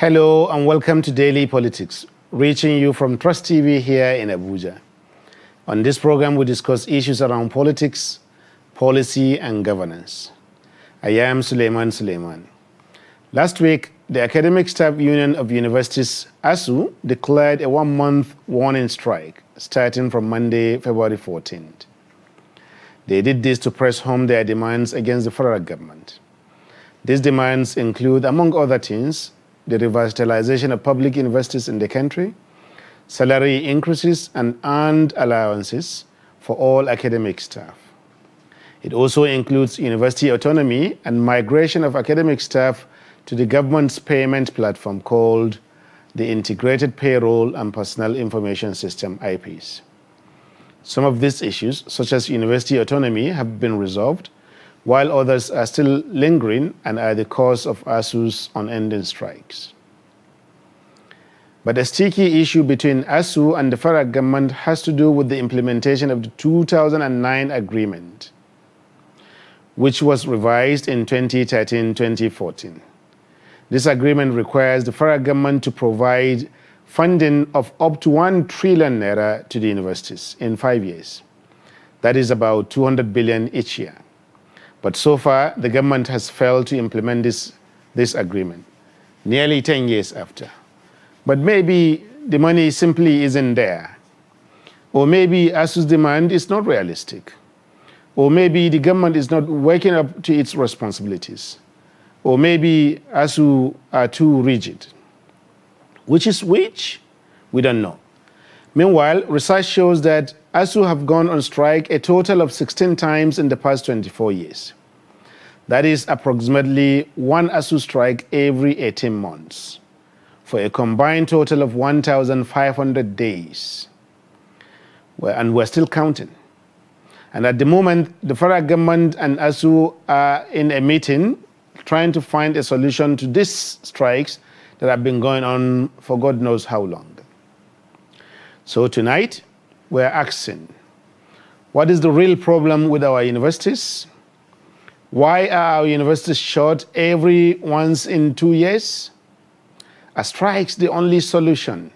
Hello and welcome to Daily Politics, reaching you from Trust TV here in Abuja. On this program, we discuss issues around politics, policy, and governance. I am Suleiman. Last week, the Academic Staff Union of Universities, Asuu, declared a one-month warning strike starting from Monday, February 14th. They did this to press home their demands against the federal government. These demands include, among other things, the revitalization of public universities in the country, salary increases and earned allowances for all academic staff. It also includes university autonomy and migration of academic staff to the government's payment platform called the Integrated Payroll and Personal Information System, IPS. Some of these issues, such as university autonomy, have been resolved, while others are still lingering and are the cause of Asuu's unending strikes. But a sticky issue between Asuu and the federal government has to do with the implementation of the 2009 agreement, which was revised in 2013-2014. This agreement requires the federal government to provide funding of up to 1 trillion naira to the universities in 5 years. That is about 200 billion each year. But so far, the government has failed to implement this agreement, nearly 10 years after. But maybe the money simply isn't there. Or maybe Asuu's demand is not realistic. Or maybe the government is not waking up to its responsibilities. Or maybe Asuu are too rigid. Which is which? We don't know. Meanwhile, research shows that Asuu have gone on strike a total of 16 times in the past 24 years. That is approximately one Asuu strike every 18 months, for a combined total of 1,500 days. And we're still counting. And at the moment, the federal government and Asuu are in a meeting trying to find a solution to these strikes that have been going on for God knows how long. So tonight, we're asking, what is the real problem with our universities? Why are our universities short every once in 2 years? Are strikes the only solution?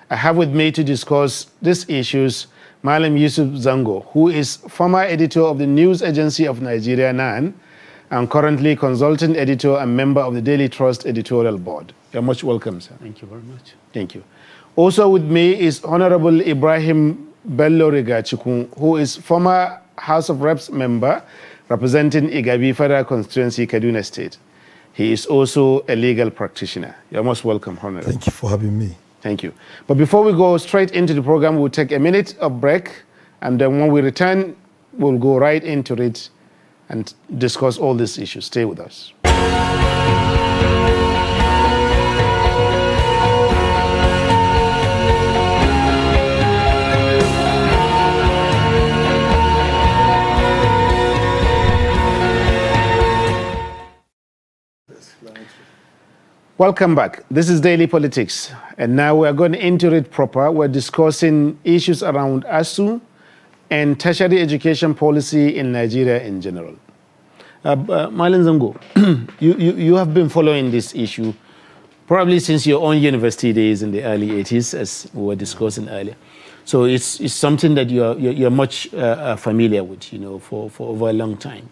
I have with me to discuss these issues Malam Yusuf Zango, who is former editor of the news agency of Nigeria, NAN, and currently consultant editor and member of the Daily Trust editorial board. You're much welcome, sir. Thank you very much. Thank you. Also with me is Honorable Ibrahim Bello Rigachikun, who is former House of Reps member representing Igabi Federal Constituency, Kaduna State. He is also a legal practitioner. You're most welcome, Honorable. Thank you for having me. Thank you. But before we go straight into the program, we'll take a minute of break, and then when we return, we'll go right into it and discuss all these issues. Stay with us. Welcome back. This is Daily Politics, and now we're going into it proper. We're discussing issues around Asuu and tertiary education policy in Nigeria in general. Malam Zango, you have been following this issue probably since your own university days in the early 80s, as we were discussing earlier. So it's something that you're much familiar with, you know, for over a long time.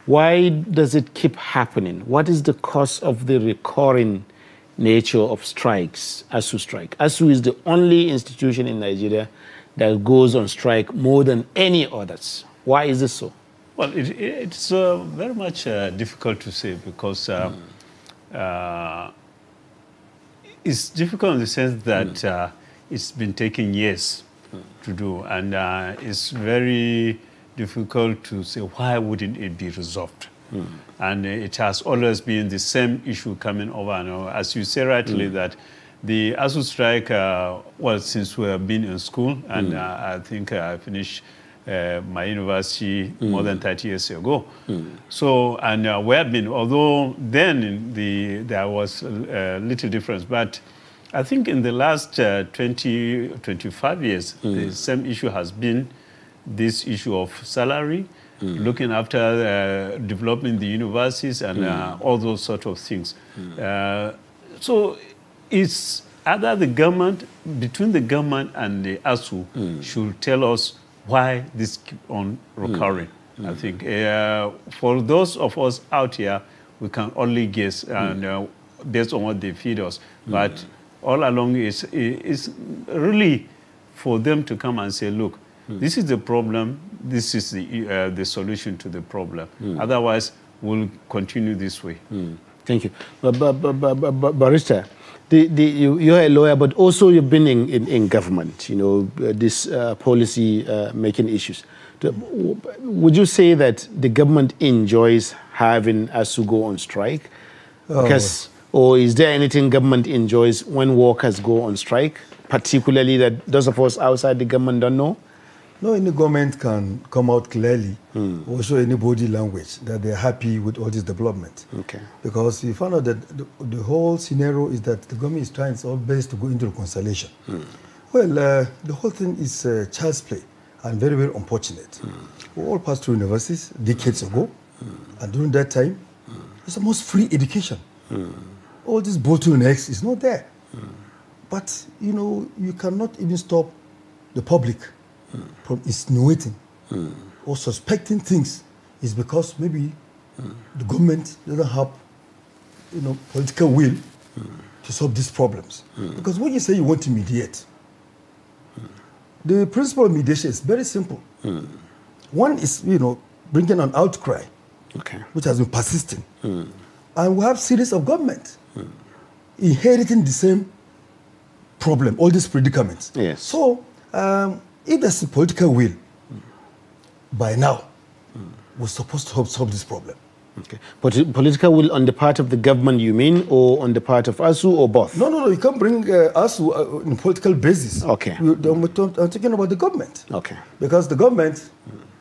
Why does it keep happening? What is the cause of the recurring nature of strikes, Asuu strike? Asuu is the only institution in Nigeria that goes on strike more than any others. Why is this so? Well, it's very much difficult to say because it's difficult in the sense that it's been taking years to do, and it's very difficult to say why wouldn't it be resolved. And it has always been the same issue coming over and over. As you say rightly, that the Asuu strike, well, since we have been in school, and I think I finished my university more than 30 years ago. So, and we have been, although then there was a little difference, but I think in the last 20, 25 years, the same issue has been this issue of salary, looking after developing the universities and all those sort of things. So it's either the government, between the government and the Asuu, should tell us why this keep on recurring. I think for those of us out here, we can only guess and based on what they feed us. But all along, it's really for them to come and say, look, this is the problem, this is the solution to the problem. Otherwise, we'll continue this way. Thank you. Barrister, you're a lawyer, but also you've been in government, you know, this policy making issues. Would you say that the government enjoys having Asuu go on strike? Because, or is there anything government enjoys when workers go on strike, particularly that those of us outside the government don't know? No, any government can come out clearly or show any body language that they're happy with all this development. Okay. Because you found out that the whole scenario is that the government is trying its best to go into reconciliation. Well, the whole thing is child's play and very, very unfortunate. We all passed through universities decades ago, and during that time, it's almost free education. All these bottlenecks is not there. But, you know, you cannot even stop the public from insinuating or suspecting things. Is because maybe the government doesn't have, you know, political will to solve these problems. Because when you say you want to mediate, the principle of mediation is very simple. One is, you know, bringing an outcry, which has been persisting. And we have series of governments inheriting the same problem, all these predicaments. Yes. So, if there's a political will, by now, we're supposed to help solve this problem. Okay. But political will on the part of the government, you mean, or on the part of Asuu, or both? No, you can't bring Asuu on a political basis. Okay. I'm talking about the government. Okay. Because the government,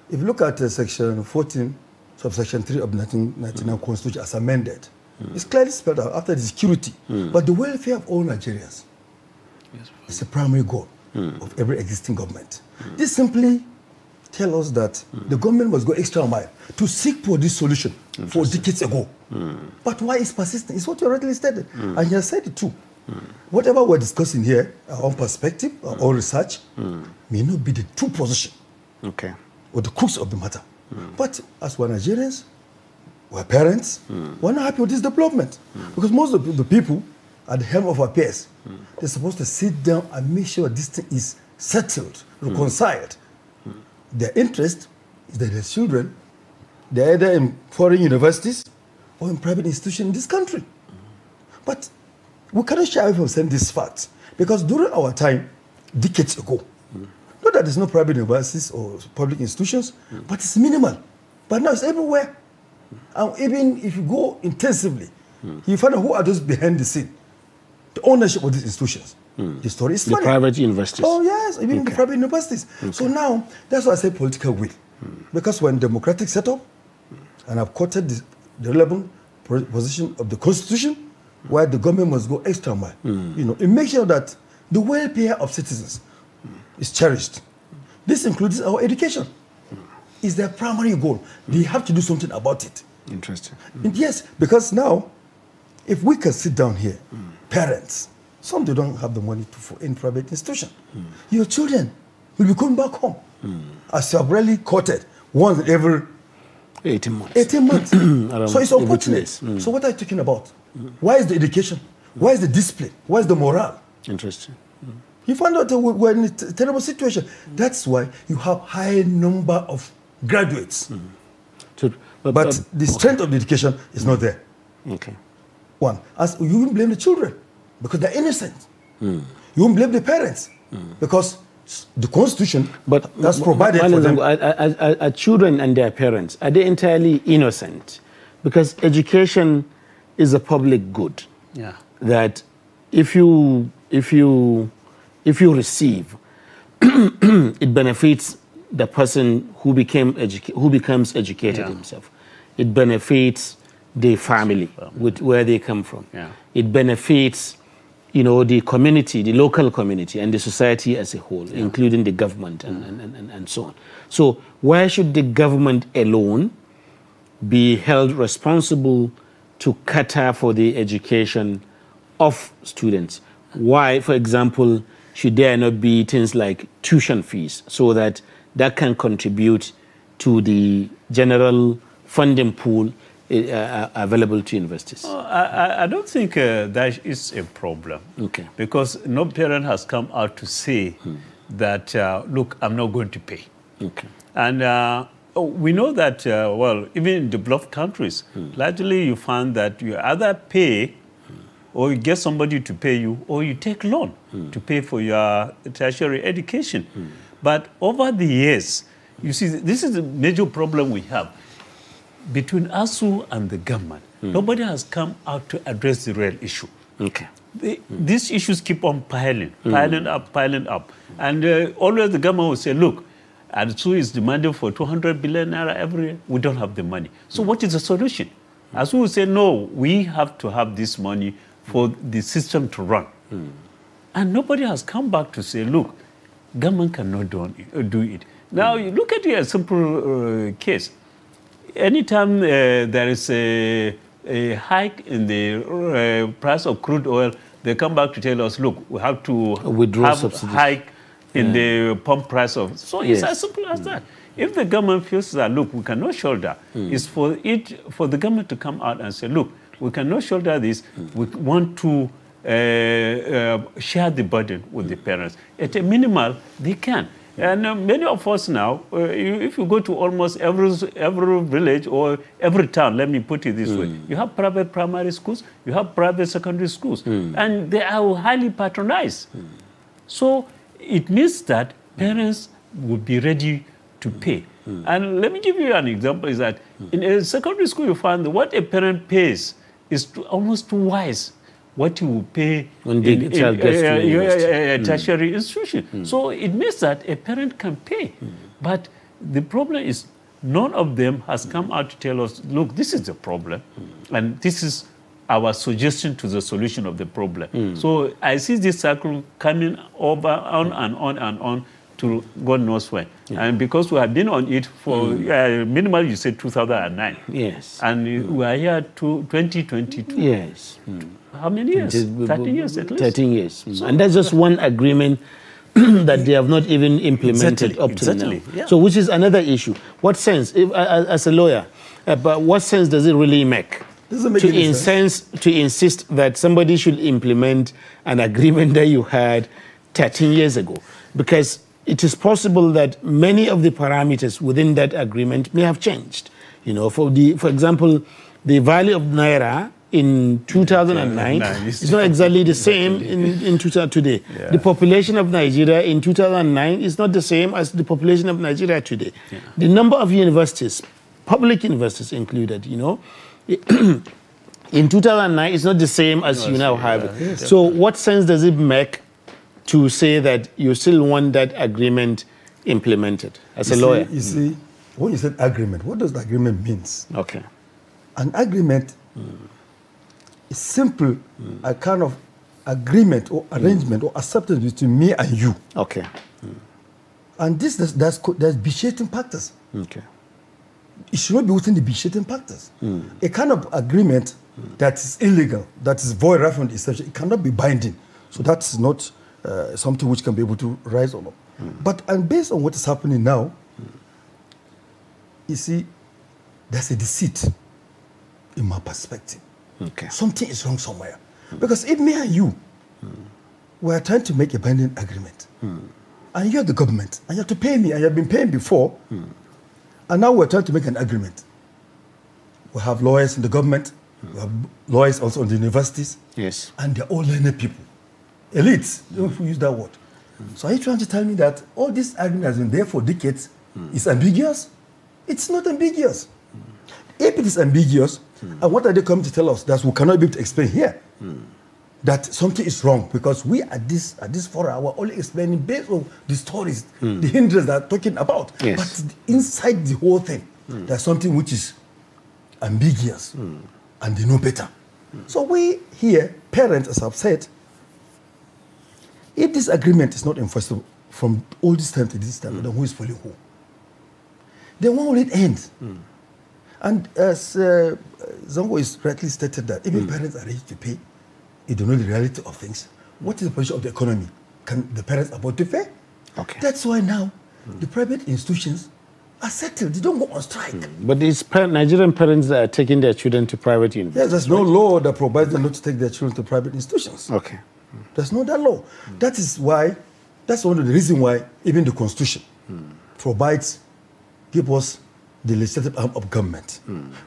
if you look at section 14, subsection 3 of the 1999 Constitution as amended, it's clearly spelled out after the security. But the welfare of all Nigerians is a primary goal of every existing government. This simply tells us that the government must go extra mile to seek for this solution for decades ago. But why is persistent? It's what you already stated. And you have said it too. Whatever we're discussing here, our own perspective, our own research, may not be the true position or the crux of the matter. But as we're Nigerians, we're parents, we're not happy with this development. Because most of the people at the helm of affairs, they're supposed to sit down and make sure this thing is settled, reconciled. Their interest is that their children, they're either in foreign universities or in private institutions in this country. But we cannot shy away from saying this fact, because during our time, decades ago, not that there's no private universities or public institutions, but it's minimal. But now it's everywhere. And even if you go intensively, you find out who are those behind the scene, the ownership of these institutions. The story is funny. The private universities. Oh, yes, even in the private universities. So now, that's why I say political will. Because we're in democratic setup, and I've quoted the relevant position of the Constitution, where the government must go extra mile, you know, and make sure that the welfare of citizens is cherished. This includes our education. It's their primary goal. They have to do something about it. Interesting. And yes, because now, if we can sit down here, parents, some they don't have the money for any private institution. Your children will be coming back home. As you have really quoted, once every 18 months. 18 months. So it's unfortunate. So what are you talking about? Why is the education? Why is the discipline? Why is the morale? Interesting. You find out that we're in a terrible situation. That's why you have high number of graduates. So, but the strength of the education is not there. Okay. One, as you won't blame the children because they're innocent. You won't blame the parents because the Constitution that's provided for them. Are children and their parents, are they entirely innocent? Because education is a public good. Yeah. That if you receive, it benefits the person who becomes educated himself. It benefits the family with where they come from. Yeah. It benefits, you know, the community, the local community, and the society as a whole, including the government and so on. So why should the government alone be held responsible to cater for the education of students. Why, for example, should there not be things like tuition fees so that that can contribute to the general funding pool available to universities? I don't think that is a problem. Okay. Because no parent has come out to say that, look, I'm not going to pay. Okay. And we know that, well, even in developed countries, largely you find that you either pay or you get somebody to pay you, or you take loan to pay for your tertiary education. But over the years, you see, this is the major problem we have. Between Asuu and the government, nobody has come out to address the real issue. Okay. These issues keep on piling up. And always the government will say, look, Asuu is demanding for 200 billion naira every year. We don't have the money. So what is the solution? Asuu will say, no, we have to have this money for the system to run. And nobody has come back to say, look, government cannot do it. Now, you look at a simple case. Anytime there is a hike in the price of crude oil, they come back to tell us, look, we have to withdraw have a hike in the pump price of. So it's as simple as that. If the government feels that, look, we cannot shoulder, it's for the government to come out and say, look, we cannot shoulder this. We want to share the burden with the parents. At a minimal, they can. And many of us now, if you go to almost every village or every town, let me put it this way, you have private primary schools, you have private secondary schools, and they are highly patronized. So it means that parents would be ready to pay. And let me give you an example, is that in a secondary school, you find that what a parent pays is almost twice what you will pay when in a tertiary institution. So it means that a parent can pay. But the problem is none of them has come out to tell us, look, this is the problem, and this is our suggestion to the solution of the problem. So I see this cycle coming over on and on and on to God knows when. And because we have been on it for minimal, you said 2009. Yes. And we are here to 2022. Yes. How many years? 13 years at least. 13 years. So, and that's just one agreement that they have not even implemented up to now. Yeah. So which is another issue. What sense, as a lawyer, but what sense does it really make? To insist that somebody should implement an agreement that you had 13 years ago? Because it is possible that many of the parameters within that agreement may have changed. You know, for example, the value of Naira in 2009 is not exactly the same in today. Yeah. The population of Nigeria in 2009 is not the same as the population of Nigeria today. Yeah. The number of universities, public universities included, you know, in 2009 is not the same as you now have. Yeah. So what sense does it make to say that you still want that agreement implemented as a lawyer? You see, when you said agreement, what does the agreement means? Okay. An agreement is simple, a kind of agreement or arrangement or acceptance between me and you. Okay. And this that's vitiating practice. Okay. It should not be within the vitiating practice. A kind of agreement that is illegal, that is void referent, essentially, it cannot be binding. So that's not something which can be able to rise or not. But and based on what is happening now, you see, there's a deceit in my perspective. Okay. Something is wrong somewhere. Because if me and you were trying to make a binding agreement, and you're the government, and you have to pay me, and you have been paying before, and now we're trying to make an agreement. We have lawyers in the government, we have lawyers also in the universities, yes, and they're all learned people. Elites, don't use that word. So are you trying to tell me that all this agreement has been there for decades is ambiguous? It's not ambiguous. If it is ambiguous, and what are they coming to tell us that we cannot be able to explain here? That something is wrong, because we at this forum, we're only explaining based on the stories, the hindrance that are talking about. Yes. But inside the whole thing, there's something which is ambiguous, and they know better. So we here, parents, as I've said, if this agreement is not enforceable from all this time to this time, then who is following who? Then when will it end? And as Zango is rightly stated that even parents are ready to pay, you don't know the reality of things. What is the position of the economy? Can the parents afford to pay? Okay. That's why now the private institutions are settled. They don't go on strike. But it's Nigerian parents that are taking their children to private universities. Yes, there's no law that provides them not to take their children to private institutions. Okay. There's no that law. That is why, that's one of the reasons why even the Constitution provides, give us the legislative arm of government.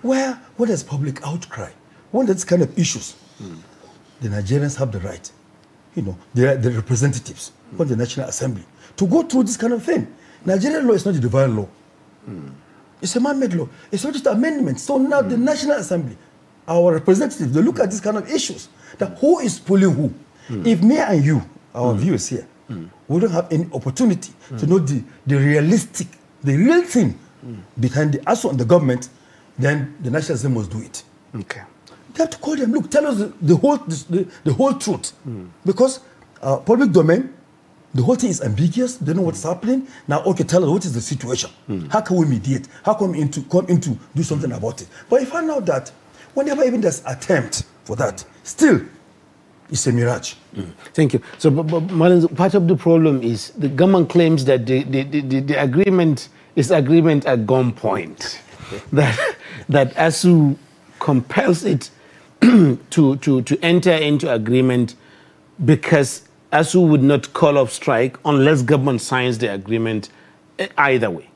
Where when there's public outcry, when there's kind of issues, the Nigerians have the right, they are the representatives from the National Assembly to go through this kind of thing. Nigerian law is not the divine law. It's a man-made law. It's not just amendments. So now the National Assembly, our representatives, they look at these kind of issues. That who is pulling who? If me and you, our viewers here, we don't have any opportunity to know the realistic, the real thing behind the Asuu and the government, then the National Assembly must do it. Okay. They have to call them, look, tell us the whole truth. Because public domain, the whole thing is ambiguous. They know what's happening. Now, okay, tell us what is the situation. How can we mediate? How come into do something about it? But you find out that whenever even there's attempt for that, still, it's a mirage. Thank you. So, Marlon, part of the problem is the government claims that the agreement is agreement at gunpoint. that Asuu compels it to enter into agreement because Asuu would not call off strike unless government signs the agreement either way.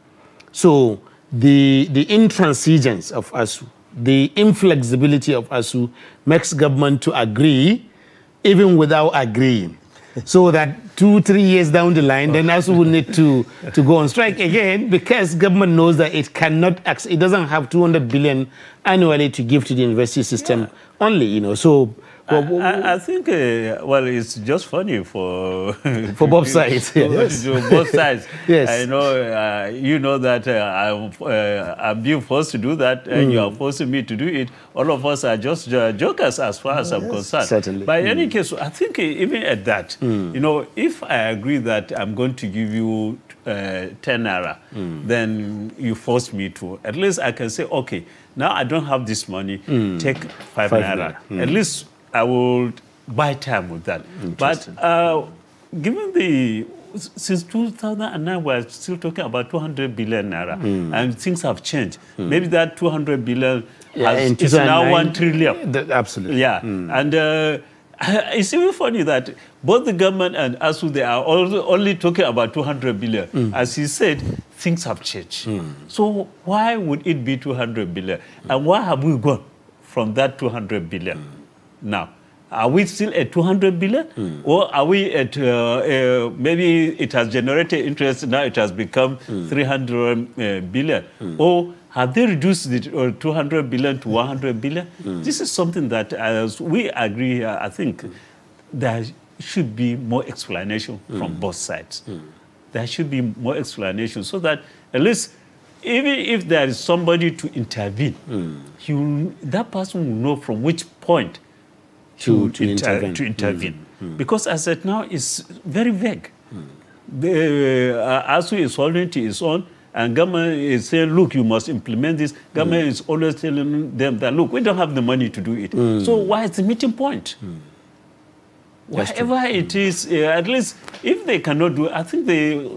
So the intransigence of Asuu, the inflexibility of Asuu makes government to agree even without agreeing. So that 2-3 years down the line, then Asuu will need to go on strike again because government knows that it cannot, it doesn't have 200 billion annually to give to the university system only, so... I think, well, it's just funny for both sides. Yes. Both sides. Yes. I know, you know that I'm being forced to do that, and you are forcing me to do it. All of us are just jokers as far as I'm concerned. Certainly. But in any case, I think even at that, if I agree that I'm going to give you 10 naira, then you force me to. At least I can say, okay, now I don't have this money, take 5 naira. At least I will buy time with that. But given since 2009, we're still talking about 200 billion naira, and things have changed. Maybe that 200 billion is now 1 trillion. Absolutely. Yeah, and it's even funny that both the government and Asuu, they are only talking about 200 billion. As he said, things have changed. So why would it be 200 billion? And why have we gone from that 200 billion? Now, are we still at 200 billion? Or are we at, maybe it has generated interest, now it has become 300 billion? Or have they reduced the 200 billion to 100 billion? This is something that, as we agree here, I think there should be more explanation from both sides. There should be more explanation so that at least even if there is somebody to intervene, that person will know from which point to intervene. Because as at now, it's very vague. Asuu is holding to its own, and government is saying, look, you must implement this. Government is always telling them that, look, we don't have the money to do it. So why is the meeting point? Whatever it is, at least if they cannot do it, I think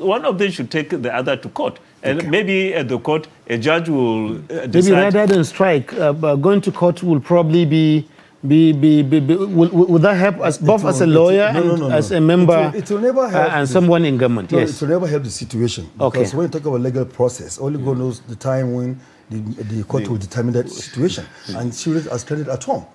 one of them should take the other to court. And maybe at the court, a judge will decide. Maybe rather than strike, going to court will probably will that help us both as a lawyer and as a member it will never help and someone in government? No, yes. it will never help the situation. Because when you talk about legal process, only God knows the time when the court will determine that situation. And children are stranded at home.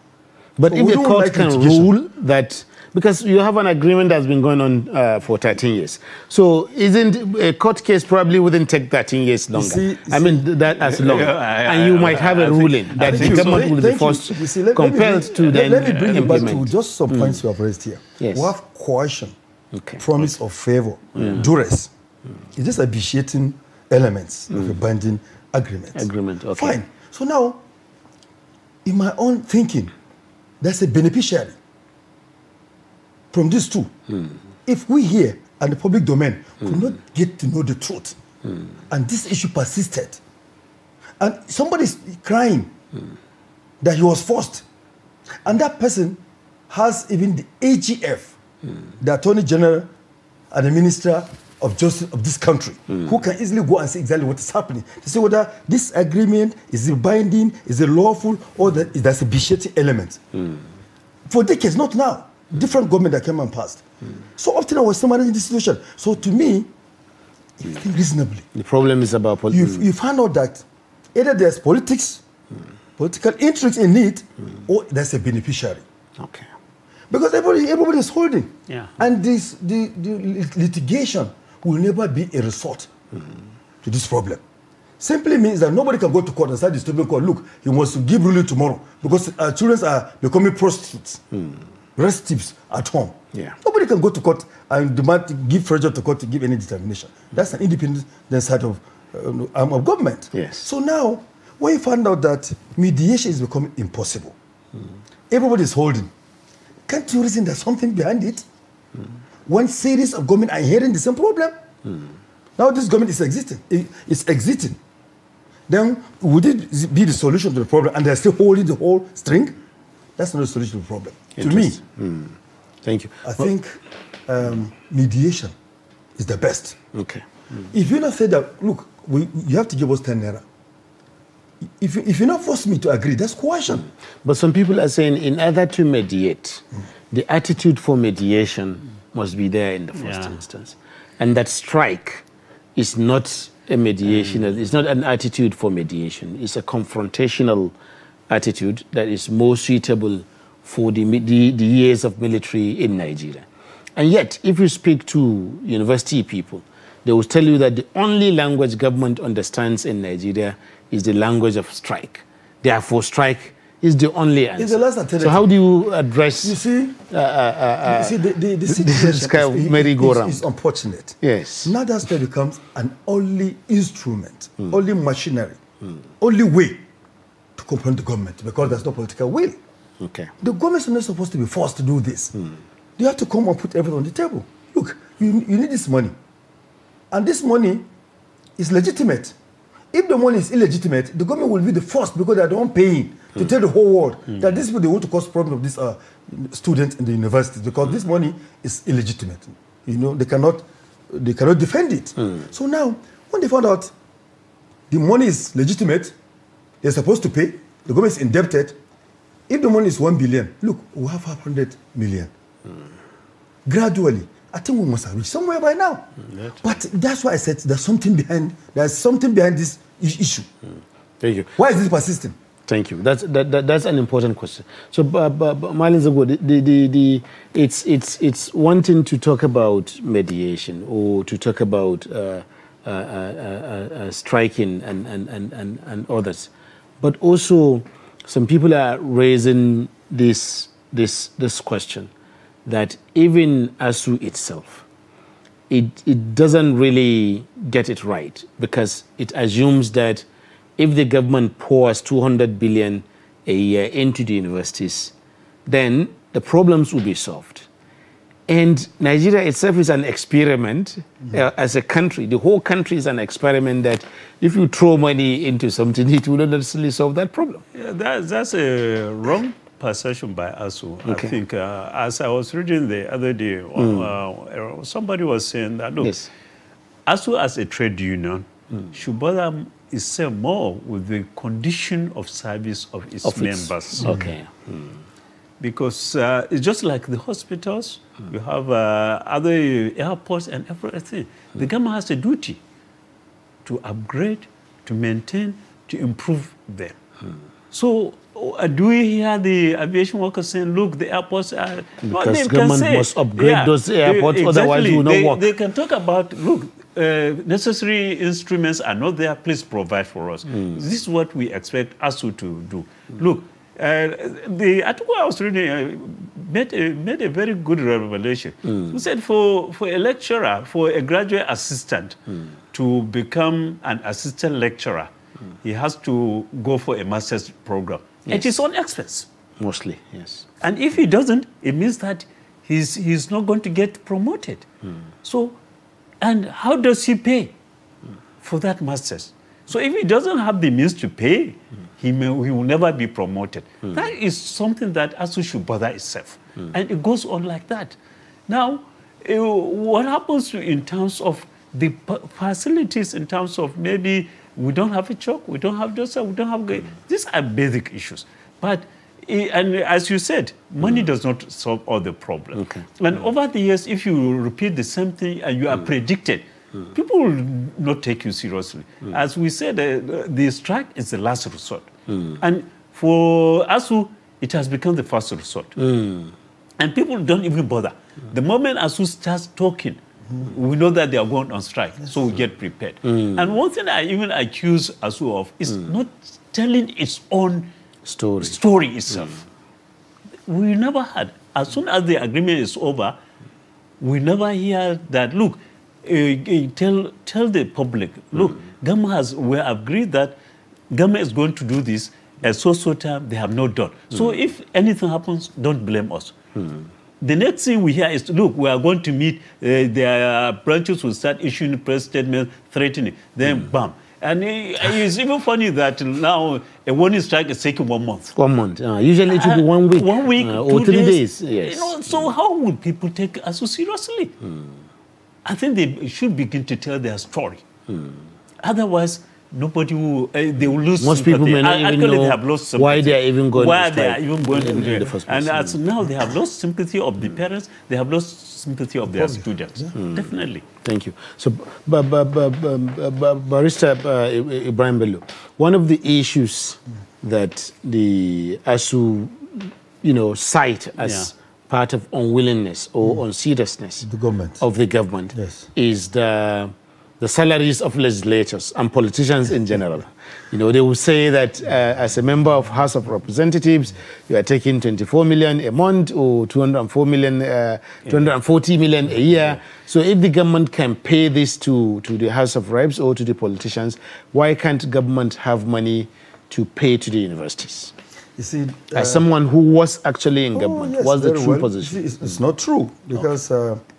But so if the court can rule that, because you have an agreement that's been going on for 13 years. So isn't a court case probably wouldn't take 13 years longer? I mean, that as long. And you might have a ruling that the government will be forced, compelled to then Let me bring you back implement. to just some points you have raised here. Yes. We have coercion, promise of favor, duress. It's just vitiating elements of a binding agreement. Fine. So now, in my own thinking, there's a beneficiary from these two. If we here and the public domain could not get to know the truth, and this issue persisted, and somebody's crying that he was forced, and that person has even the AGF, the Attorney General and the Minister of Justice of this country, who can easily go and see exactly what is happening to see whether this agreement is it binding, is it lawful, or that there's a vitiating element. For decades, not now. Different government that came and passed. So often I was still managing this situation. So to me, if you think reasonably, the problem is about politics. You find out that either there's politics, political interest in it, or there's a beneficiary. Okay. Because everybody is holding. Yeah. And the litigation will never be a resort to this problem. Simply means that nobody can go to court and start disturbing court. Look, you must give ruling tomorrow because our children are becoming prostitutes, restives at home. Yeah. Nobody can go to court and demand to give pressure to court to give any determination. That's an independent side of government. Yes. So now, when you find out that mediation is becoming impossible, everybody is holding. Can't you reason there's something behind it? One series of government are inheriting the same problem. Now this government is existing. It's exiting. Then would it be the solution to the problem and they're still holding the whole string? That's not a solution to the problem. To me, thank you. I think mediation is the best. Okay. If you not say that, look, you have to give us 10 naira. If you not force me to agree, that's coercion. But some people are saying in order to mediate, the attitude for mediation must be there in the first instance. And that strike is not a mediation, it's not an attitude for mediation. It's a confrontational attitude that is more suitable for the years of military in Nigeria. And yet, if you speak to university people, they will tell you that the only language government understands in Nigeria is the language of strike. Therefore, strike is the only answer. It's the last alternative. So how do you address the situation this kind of merry-go-round? Is unfortunate. Yes. Now that strike becomes an only instrument, only machinery, only way to confront the government because there's no political will. Okay. The government is not supposed to be forced to do this. They have to come and put everything on the table. Look, you need this money. And this money is legitimate. If the money is illegitimate, the government will be the first because they are the one paying to tell the whole world that these people, they want to cause problems of these students in the universities because this money is illegitimate. You know, they cannot defend it. So now, when they found out the money is legitimate, they're supposed to pay, the government is indebted. If the money is 1 billion, look, we have 500 million. Gradually, I think we must have reached somewhere by now. But that's why I said there's something behind this issue. Thank you. Why is this persisting? Thank you. That's an important question. So, Marlin Zago, it's one thing to talk about mediation or to talk about striking and others, but also some people are raising this question that even Asuu itself, it doesn't really get it right because it assumes that if the government pours 200 billion a year into the universities, then the problems will be solved. And Nigeria itself is an experiment as a country. The whole country is an experiment that if you throw money into something, it will not necessarily solve that problem. Yeah, that's a wrong perception by Asuu. Okay. I think as I was reading the other day, somebody was saying that, look, Asuu as a trade union should bother itself more with the condition of service of its members. Okay. Because it's just like the hospitals, you have other airports and everything. The government has a duty to upgrade, to maintain, to improve them. So do we hear the aviation workers saying, look, the airports are... Because government must upgrade those airports, otherwise it will not work. They can talk about, look, necessary instruments are not there, please provide for us. This is what we expect Asuu to do. Look, the article I was reading made a very good revelation. He said for a lecturer, for a graduate assistant to become an assistant lecturer, he has to go for a master's program at his own expense. Mostly, yes. And if he doesn't, it means that he's not going to get promoted. So, and how does he pay for that master's? So if he doesn't have the means to pay, he will never be promoted. That is something that Asuu should bother itself. And it goes on like that. Now, what happens in terms of the facilities, in terms of maybe we don't have a chalk, we don't have dust, we don't have... These are basic issues. But, and as you said, money does not solve all the problems. Okay. And over the years, if you repeat the same thing and you are predicted, people will not take you seriously. As we said, the strike is the last resort. And for Asuu, it has become the first resort. And people don't even bother. The moment Asuu starts talking, we know that they are going on strike, so we get prepared. And one thing I even accuse Asuu of is not telling its own story itself. We never had, as soon as the agreement is over, we never hear that, look, tell the public, look, government we agreed that government is going to do this at so time, they have not done. So if anything happens, don't blame us. The next thing we hear is, look, we are going to meet, their branches will start issuing press statements, threatening, then bam. And it's even funny that now a warning strike is taking 1 month. 1 month. Usually it should be 1 week. 1 week, or 3 days. Yes. You know, so how would people take Asuu seriously? I think they should begin to tell their story. Otherwise, nobody will, they will lose Most sympathy. people may not even know they have lost why they are even going why to they strike are even going in to the first place. And as now they have lost sympathy of the parents, they have lost sympathy of their students. Definitely. Thank you. So, Barrister Ibrahim Bello, one of the issues that the Asuu, cite as part of unwillingness or unseriousness of the government is the salaries of legislators and politicians in general. They will say that as a member of House of Representatives, you are taking 24 million a month or 240 million a year. So if the government can pay this to the House of Reps or to the politicians, why can't government have money to pay to the universities? You see, as someone who was actually in government, what's the true position? See, it's not true, because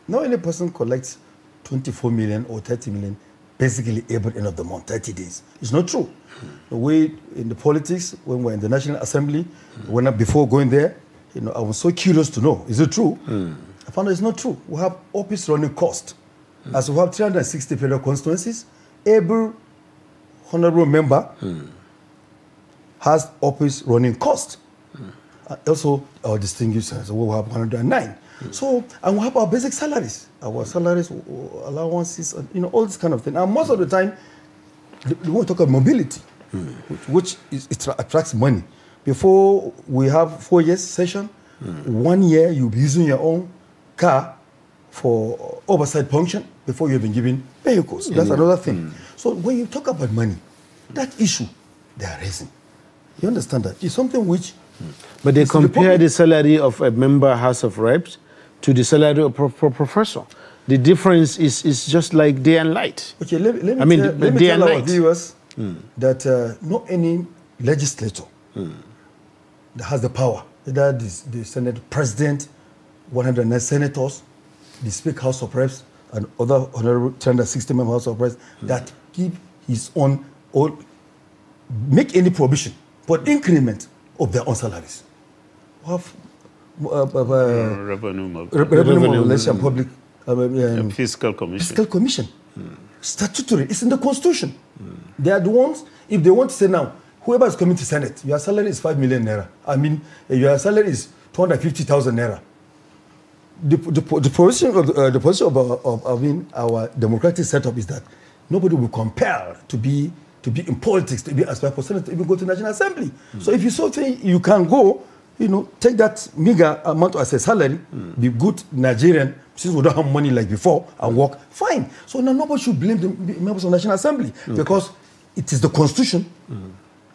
not any person collects 24 million or 30 million basically every end of the month, 30 days. It's not true. The way in the politics, when we're in the National Assembly, before going there, I was so curious to know, is it true? I found out it's not true. We have office running cost. As we have 360 federal constituencies, every honorable member has office running cost. Also, our distinguished senators, we have 109. So, and we have our basic salaries, our salaries, allowances, all this kind of thing. And most of the time, we want to talk about mobility, which attracts money. Before we have 4 years session, 1 year you'll be using your own car for oversight function before you've been given vehicles. That's another thing. So when you talk about money, that issue they are raising, you understand that? It's something which... But they compare the salary of a member House of Reps to the salary of a professor. The difference is just like day and light. Okay, let me tell our viewers that not any legislator that has the power, either the Senate President, 109 senators, the Speaker House of Reps, and other honorable 360 member House of Reps, that give his own or make any provision for increment of their own salaries. We have revenue mobilization, public fiscal commission. Fiscal commission, statutory. It's in the Constitution. They are the ones. If they want to say now, whoever is coming to Senate, your salary is 5 million naira. I mean, your salary is 250,000 naira. The position of our democratic setup is that nobody will compel to be in politics, to be aspire for Senate, to even go to National Assembly. So if you so think you can go, take that meager amount as a salary, be good Nigerian, since we don't have money like before, and work, fine. So now nobody should blame the members of National Assembly, because it is the Constitution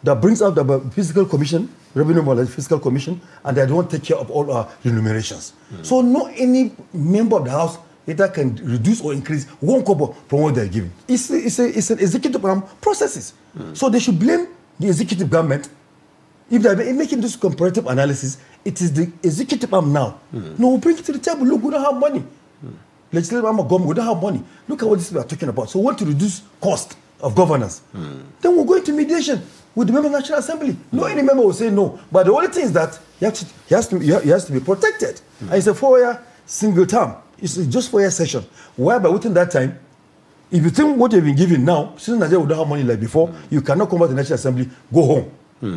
that brings out the Fiscal Commission, Revenue Mobilization Fiscal Commission, and they don't take care of all our remunerations. So not any member of the House either can reduce or increase 1 kobo from what they're giving. It's an executive processes. So they should blame the executive government. If they're making this comparative analysis, it is the executive arm now. No, we'll bring it to the table. Look, we don't have money. Legislative arm of government, we don't have money. Look at what this we are talking about. So we want to reduce cost of governance. Then we'll go into mediation. with the member of the National Assembly. No any member will say no. But the only thing is that he has to be protected. And it's a 4-year single term. It's just 4-year session. Whereby within that time, if you think what you've been given now, since Nigeria would not have money like before, you cannot come back to the National Assembly, go home.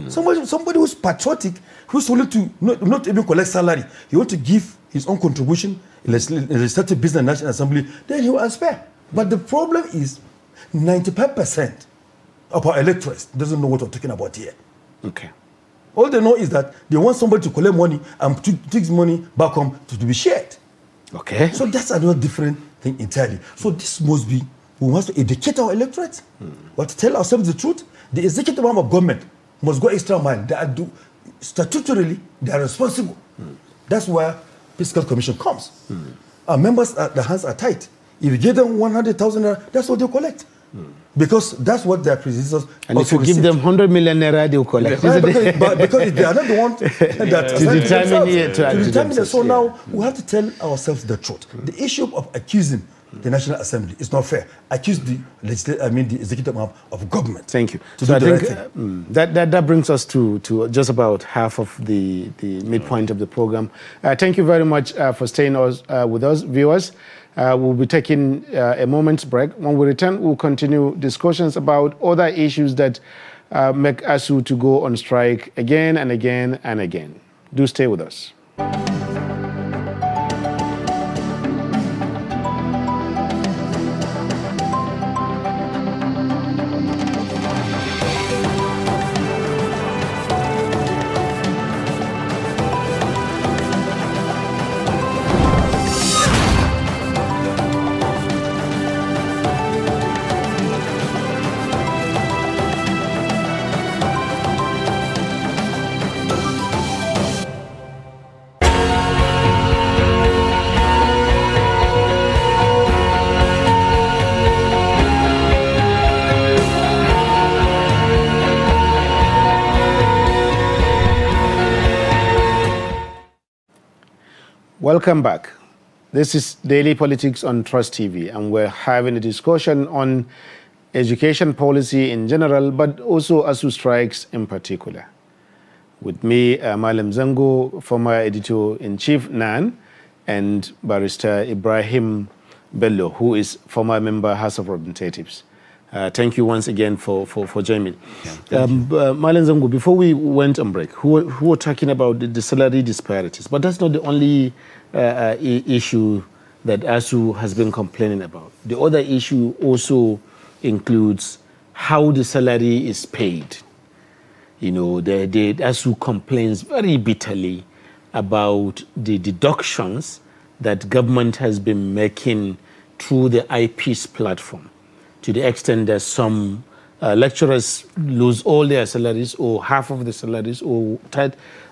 Somebody who's patriotic, who's willing to not even collect salary, he wants to give his own contribution in legislative business in the National Assembly, then he will aspire. But the problem is 95% of our electorates doesn't know what we're talking about here. Okay. All they know is that they want somebody to collect money and to take money back home to be shared. Okay. So that's another different thing entirely. So this must be, we must educate our electorate. We have to tell ourselves the truth. The executive arm of government must go extra mile. Statutorily, they are responsible. That's where fiscal commission comes. Our members, their hands are tight. If you give them 100,000 naira, that's what they collect. Because that's what their predecessors and if you give them 100 million naira, they'll collect. Because they are not the ones that to determine it. So now we have to tell ourselves the truth. The issue of accusing the National Assembly is not fair. Accuse the executive arm of government. Thank you. So I think that brings us to just about half of the midpoint of the program. Thank you very much for staying with us, viewers. We'll be taking a moment's break. When we return, we'll continue discussions about other issues that make Asuu to go on strike again and again and again. Do stay with us. Welcome back. This is Daily Politics on Trust TV, and we're having a discussion on education policy in general, but also Asuu strikes in particular. With me, Malam Zango, former editor-in-chief, NAN, and Barrister Ibrahim Bello, who is former member House of Representatives. Thank you once again for joining me. Malam Zango, before we went on break, who were talking about the salary disparities, but that's not the only issue that Asuu has been complaining about. The other issue also includes how the salary is paid. You know, the Asuu complains very bitterly about the deductions that government has been making through the eyepiece platform, to the extent that some lecturers lose all their salaries or half of the salaries or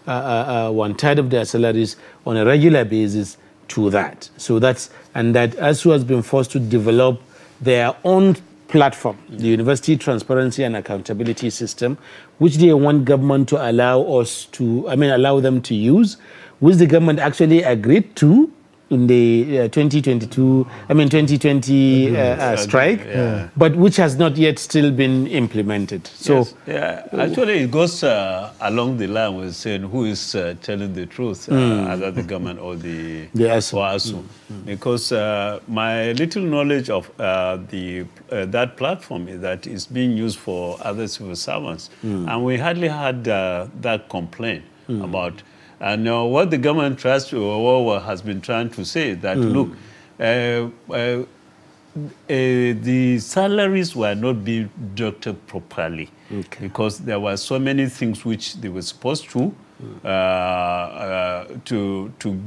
1/3 of their salaries on a regular basis to that. So that Asuu has been forced to develop their own platform, the University Transparency and Accountability System, which they want government to allow them to use, which the government actually agreed to in the 2020 strike, but which has not yet still been implemented. So, yes. Actually, it goes along the line with saying who is telling the truth, either the government or the Asuu. Because my little knowledge of that platform is that it's being used for other civil servants, and we hardly had that complaint about. And what the government tries to, or has been trying to say is that, look, the salaries were not being deducted properly because there were so many things which they were supposed to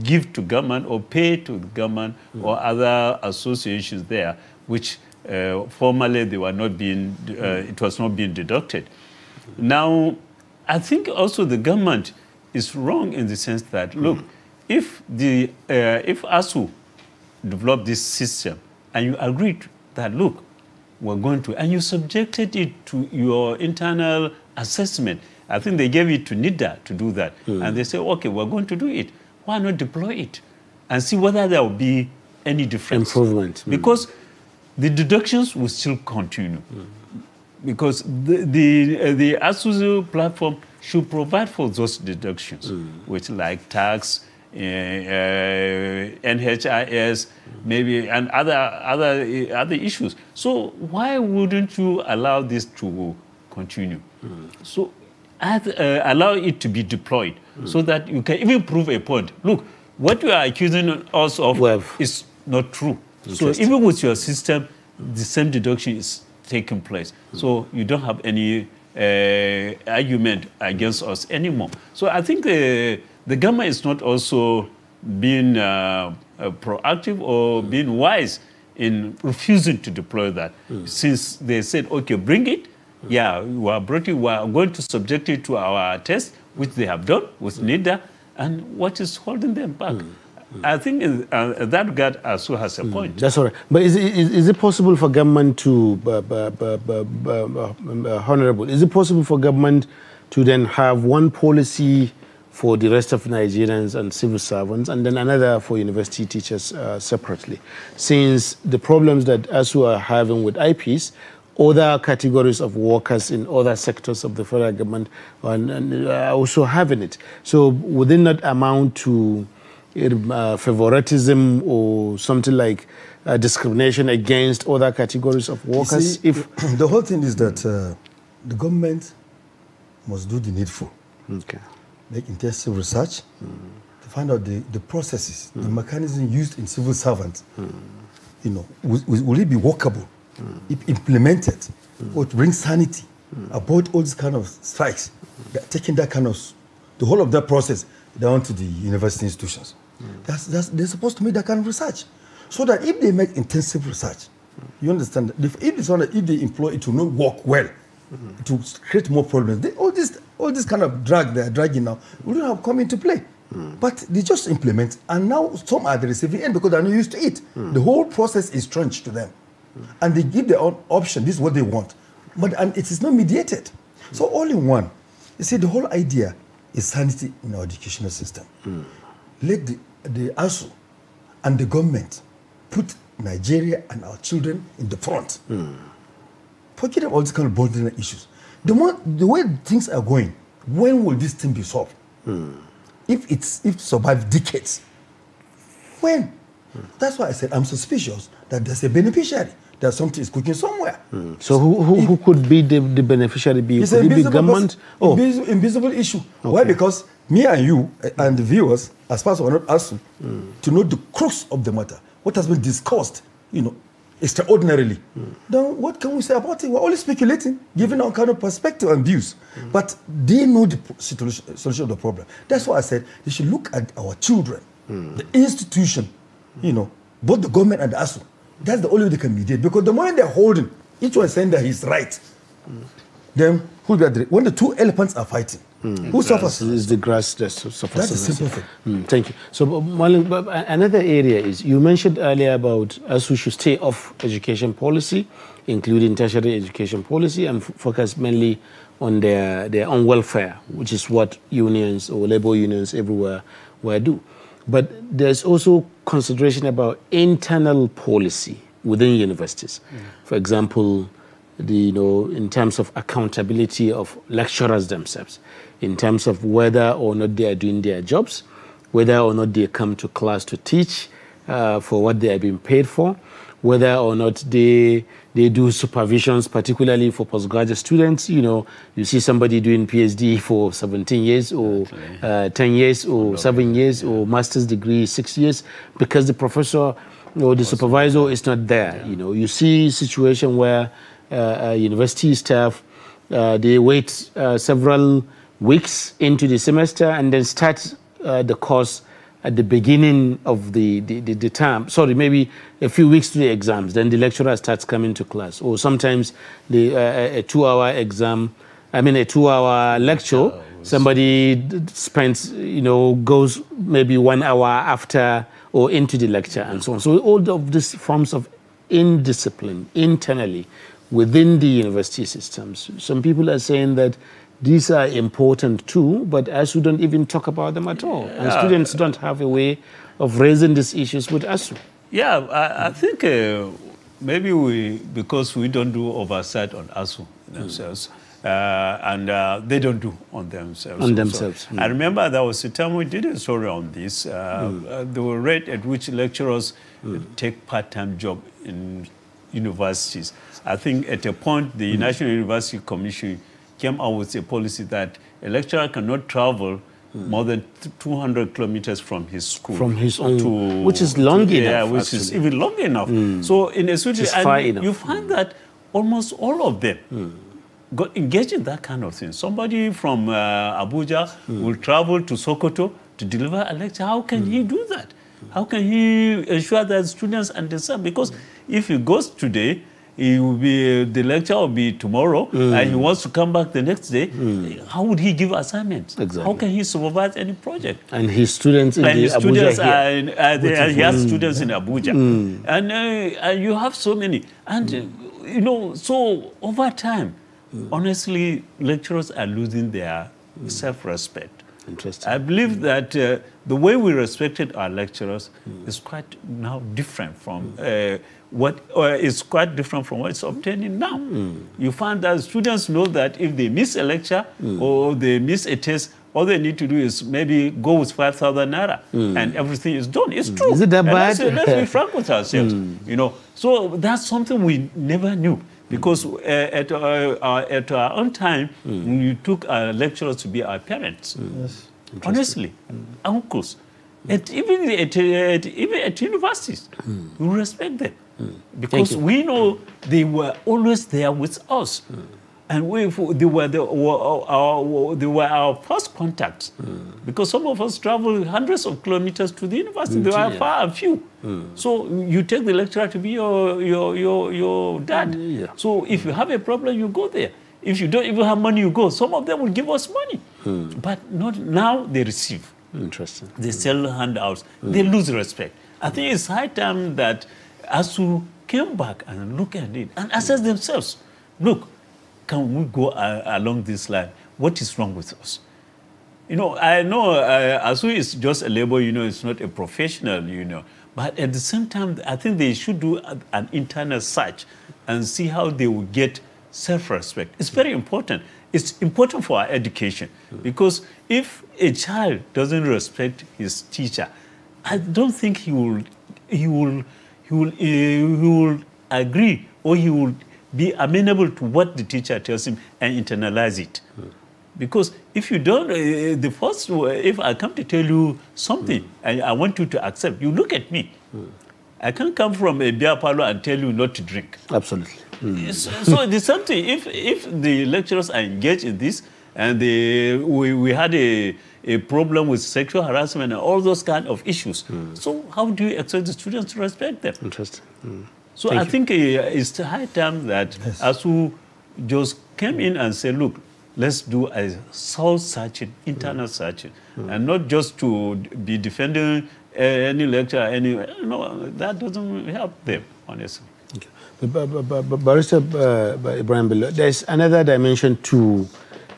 give to government or pay to the government or other associations there, which formerly they were not being, it was not being deducted. Now, I think also the government is wrong in the sense that, look, if Asuu developed this system and you agreed that, look, we're going to, and you subjected it to your internal assessment, I think they gave it to NIDA to do that, and they say, okay, we're going to do it. Why not deploy it and see whether there will be any difference? Improvement. Because the deductions will still continue. because the Asuu platform should provide for those deductions, which like tax, NHIS, maybe, and other issues. So why wouldn't you allow this to continue? So allow it to be deployed so that you can even prove a point. Look, what you are accusing us of is not true. So even with your system, the same deduction is taking place. So you don't have any argument against us anymore. So I think the government is not also being proactive or being wise in refusing to deploy that. Since they said, okay, bring it, yeah, we are going to subject it to our test, which they have done with NIDA, and what is holding them back? I think in that regard, Asuu has a point. That's all right. But is it possible for government to, Honorable, is it possible for government to then have one policy for the rest of Nigerians and civil servants, and then another for university teachers separately? Since the problems that Asuu are having with IPs, other categories of workers in other sectors of the federal government are also having it. So would it not amount to favoritism or something like discrimination against other categories of workers? See, if the whole thing is that the government must do the needful. Okay. Make intensive research to find out the processes, the mechanism used in civil servants. You know, will it be workable if implemented, or to bring sanity about all these kind of strikes, taking that kind of, the whole of that process down to the university institutions. They're supposed to make that kind of research. So that if they make intensive research, you understand, if they employ it to not work well, to create more problems, all this kind of drag they're dragging now wouldn't have come into play. But they just implement, and now some are the receiving end because they're not used to it. The whole process is strange to them. And they give their own option, this is what they want. And it is not mediated. So all in one, you see, the whole idea is sanity in our educational system. Let the Asuu and the government put Nigeria and our children in the front. Forget about all these kind of borderline issues. The way things are going, when will this thing be solved? If it survives decades, when? That's why I said I'm suspicious that there's a beneficiary, that something is cooking somewhere. So who could be the beneficiary? It's could it be government? Invisible issue. Okay. Why? Because me and you and the viewers, as far as we're not Asuu, to know the crux of the matter, what has been discussed, you know, extraordinarily. Then what can we say about it? We're only speculating, giving our kind of perspective and views. But they know the solution of the problem. That's why I said they should look at our children, the institution, you know, both the government and the Asuu. That's the only way they can mediate. Because the moment they're holding, each one is saying that he's right. Then when the two elephants are fighting, who suffers? It's the grass that suffers. That's a simple thing. Thank you. So, another area is, you mentioned earlier about Asuu should stay off education policy, including tertiary education policy, and focus mainly on their own welfare, which is what unions or labor unions everywhere do. But there's also consideration about internal policy within universities. For example, in terms of accountability of lecturers themselves, in terms of whether or not they are doing their jobs, whether or not they come to class to teach for what they are being paid for, whether or not they do supervisions, particularly for postgraduate students. You know, you see somebody doing PhD for 17 years or 10 years or 7 years or master's degree 6 years because the professor or the supervisor is not there. You know, you see a situation where university staff, they wait several weeks into the semester and then start the course at the beginning of the term. Sorry, maybe a few weeks to the exams. Then the lecturer starts coming to class. Or sometimes a 2-hour exam, a 2-hour lecture, somebody spends, goes maybe 1 hour after or into the lecture and so on. So all of these forms of indiscipline internally within the university systems. Some people are saying that these are important too, but Asuu don't even talk about them at all. And students don't have a way of raising these issues with Asuu. Yeah, I think maybe because we don't do oversight on Asuu themselves, and they don't do on themselves. On themselves. I remember there was a time we did a story on this. The rate at which lecturers take part-time job in universities. I think at a point the National University Commission came out with a policy that a lecturer cannot travel more than 200 kilometers from his school. From his own, which is long enough. Yeah, which actually. is even long enough. So in a situation, you find that almost all of them got engaged in that kind of thing. Somebody from Abuja will travel to Sokoto to deliver a lecture. How can he do that? How can he ensure that students understand? Because if he goes today, he will be, the lecture will be tomorrow, and he wants to come back the next day. How would he give assignments? Exactly. How can he supervise any project? And his students in his Abuja students he has students in Abuja. And you have so many. And, you know, so over time, honestly, lecturers are losing their self-respect. Interesting. I believe that the way we respected our lecturers is quite now different from is quite different from what is obtaining now. You find that students know that if they miss a lecture or they miss a test, all they need to do is maybe go with 5,000 naira and everything is done. It's true. Is it that bad? Let's be frank with ourselves. You know, so that's something we never knew. Because at our own time, we took our lecturers to be our parents. Yes. Honestly, uncles. Even at universities, we respect them. Because we know they were always there with us. And they were our first contacts. Because some of us travel hundreds of kilometers to the university. They were far and few. So you take the lecturer to be your dad. So if you have a problem, you go there. If you don't even have money, you go. Some of them will give us money. But not now they receive. Interesting. They sell handouts. They lose respect. I think it's high time that Asuu came back and look at it and assess themselves. Look, can we go along this line? What is wrong with us? You know, I know Asuu is just a labor, you know, it's not a professional, you know. But at the same time, I think they should do an internal search and see how they will get self-respect. It's very important. It's important for our education because if a child doesn't respect his teacher, I don't think he will agree or he will be amenable to what the teacher tells him and internalize it. Because if you don't, if I come to tell you something and I want you to accept, you look at me. I can't come from a beer parlor and tell you not to drink. Absolutely. So the same thing, if the lecturers are engaged in this and we had a problem with sexual harassment and all those kind of issues, so how do you expect the students to respect them? Interesting. So I think it's high time that Asuu just came in and said, look, let's do a soul-searching, internal searching, and not just to be defending any lecturer, no, that doesn't help them, honestly. Okay. Barrister Ibrahim Bello, there's another dimension to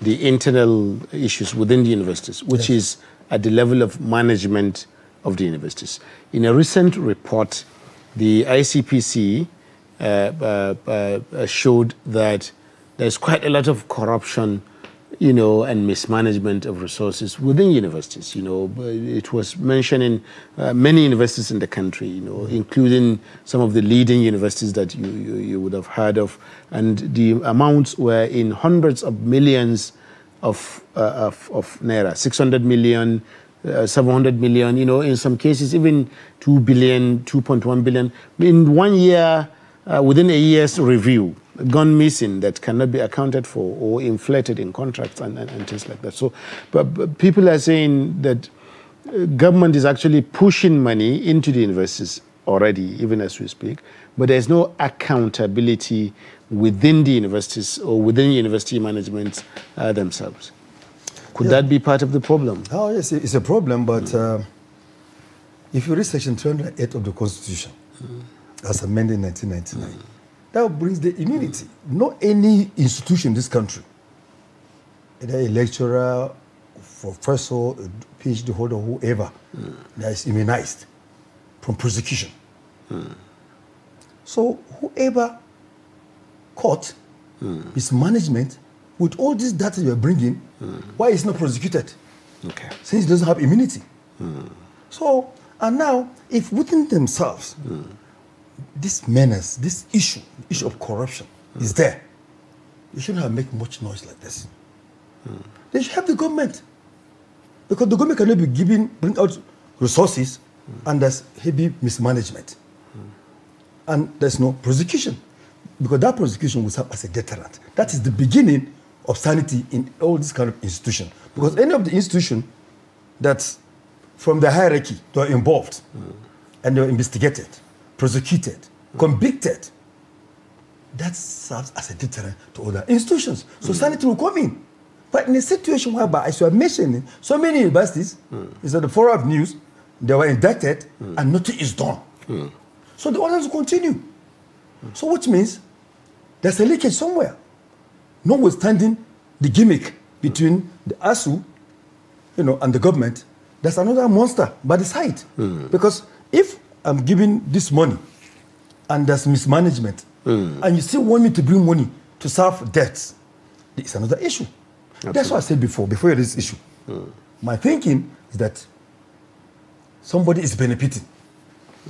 the internal issues within the universities, which is at the level of management of the universities. In a recent report, the ICPC showed that there's quite a lot of corruption, you know, and mismanagement of resources within universities. You know, it was mentioned in many universities in the country, you know, including some of the leading universities that you would have heard of, and the amounts were in hundreds of millions of naira, 600 million, 700 million, you know, in some cases even 2 billion, 2.1 billion. In 1 year, within a year's review, gone missing that cannot be accounted for or inflated in contracts and things like that. So, but people are saying that government is actually pushing money into the universities already, even as we speak, but there's no accountability within the universities or within university management themselves. Could that be part of the problem? Oh, yes, it's a problem, but if you read Section 208 of the Constitution, as amended in 1999, that brings the immunity. Not any institution in this country, either a lecturer, professor, a PhD holder, whoever, that is immunized from prosecution. So whoever caught mismanagement with all this data you're bringing, why is not prosecuted? Okay. Since it doesn't have immunity. So, and now, if within themselves, this menace, this issue of corruption is there, you shouldn't have made much noise like this. They should help the government. Because the government cannot be bring out resources and there's heavy mismanagement. And there's no prosecution. Because that prosecution will serve as a deterrent. That is the beginning of sanity in all this kind of institution. Because any of the institution that's from the hierarchy, they are involved and they are investigated, prosecuted, convicted, that serves as a deterrent to other institutions. So sanity will come in. But in a situation whereby, as you are mentioning, so many universities, is at the forum of news, they were indicted and nothing is done. So the others will continue. So which means there's a leakage somewhere. Notwithstanding the gimmick between the Asuu, and the government, there's another monster by the side. Because if I'm giving this money and there's mismanagement, and you still want me to bring money to serve debts, it's another issue. Absolutely. That's what I said before this issue. My thinking is that somebody is benefiting.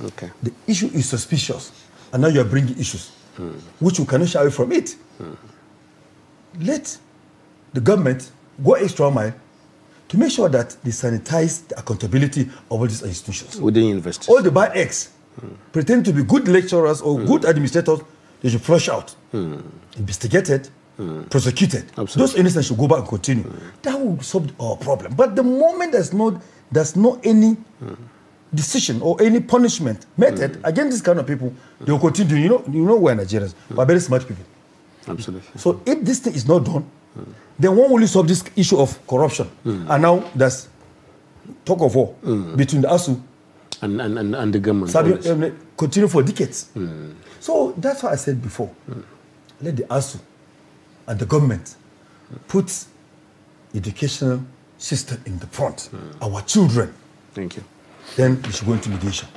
Okay. The issue is suspicious, and now you are bringing issues, which you cannot shy away from it. Let the government go extra mile to make sure that they sanitize the accountability of all these institutions. Within investors. All the bad eggs, pretend to be good lecturers or good administrators, they should flush out, investigated, prosecuted. Absolutely. Those innocents should go back and continue. That will solve our problem. But the moment there's no any decision or any punishment method against this kind of people, they will continue. You know we're Nigerians, we're very smart people. Absolutely. So if this thing is not done, then one will solve this issue of corruption. And now there's talk of war between the Asuu and the government. Continue for decades. So that's what I said before. Let the Asuu and the government put educational system in the front. Our children. Thank you. Then we should go into mediation.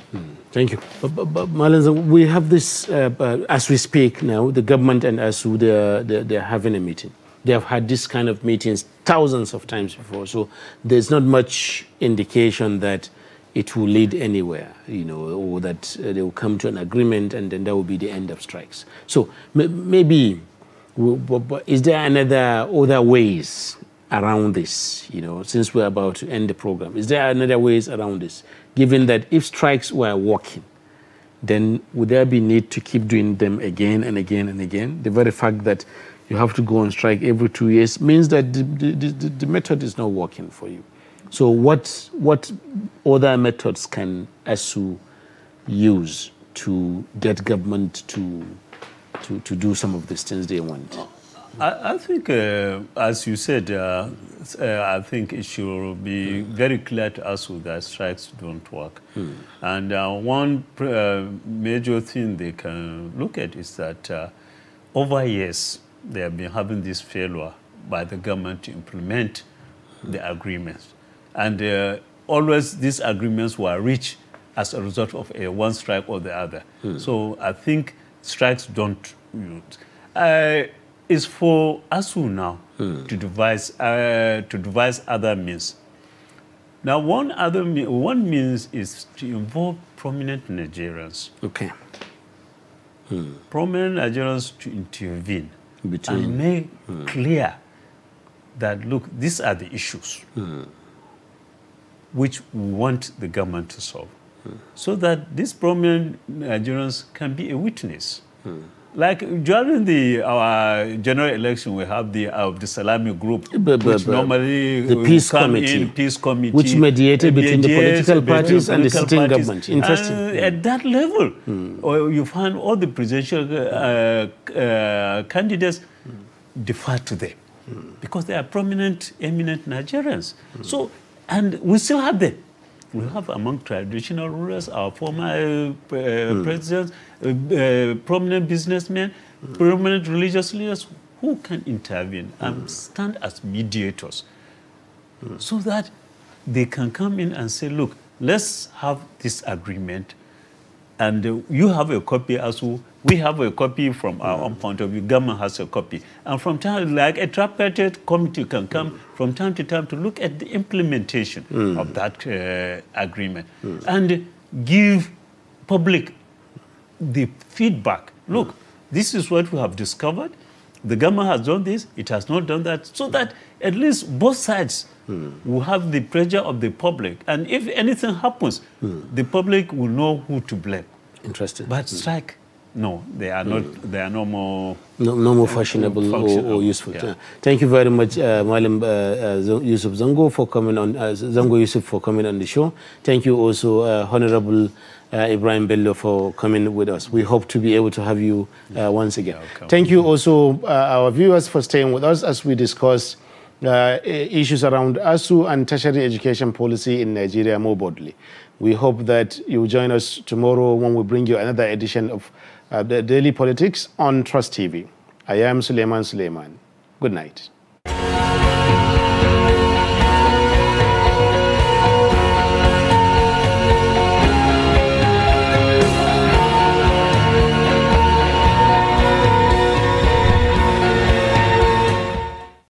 Thank you. But Malenza, we have this, as we speak now, the government and Asuu, they're having a meeting. They have had this kind of meetings thousands of times before. So there's not much indication that it will lead anywhere, or that they will come to an agreement and then that will be the end of strikes. So maybe, is there other ways around this, since we're about to end the program? Is there another ways around this? Given that if strikes were working, then would there be need to keep doing them again and again and again? The very fact that you have to go on strike every 2 years means that the method is not working for you. So what other methods can Asuu use to get government to do some of these things they want? I think, as you said, I think it should be very clear to Asuu that strikes don't work. And one major thing they can look at is that over years, they have been having this failure by the government to implement the agreements. And always these agreements were reached as a result of one strike or the other. So I think strikes don't use. It's for Asuu now to devise other means. Now, one means is to involve prominent Nigerians. Okay. Prominent Nigerians to intervene and make clear that, look, these are the issues which we want the government to solve, so that these prominent Nigerians can be a witness. Like during our general election, we have the Salami group, which normally the peace committee, which mediated between the political parties and the sitting government. Interesting. And at that level, you find all the presidential candidates defer to them because they are prominent, eminent Nigerians. So, and we still have them. We have among traditional rulers, our former presidents, prominent businessmen, prominent religious leaders who can intervene and stand as mediators so that they can come in and say, look, let's have this agreement And you have a copy, Asuu. We have a copy from our own point of view. Government has a copy. And from time, like a tripartite committee can come from time to time to look at the implementation of that agreement and give public the feedback. Look, this is what we have discovered. The government has done this, it has not done that, so that at least both sides will have the pressure of the public. And if anything happens, the public will know who to blame. Interesting. But strike, no, they are not. They are no more. No more fashionable or useful. Yeah. Thank you very much, Malim Yusuf Zango for coming on. Zango Yusuf for coming on the show. Thank you also, Honorable Ibrahim Bello, for coming with us. We hope to be able to have you once again. Thank you also, our viewers, for staying with us as we discuss issues around Asuu and tertiary education policy in Nigeria more broadly. We hope that you will join us tomorrow when we bring you another edition of the Daily Politics on Trust TV. I am Suleiman Suleiman. Good night.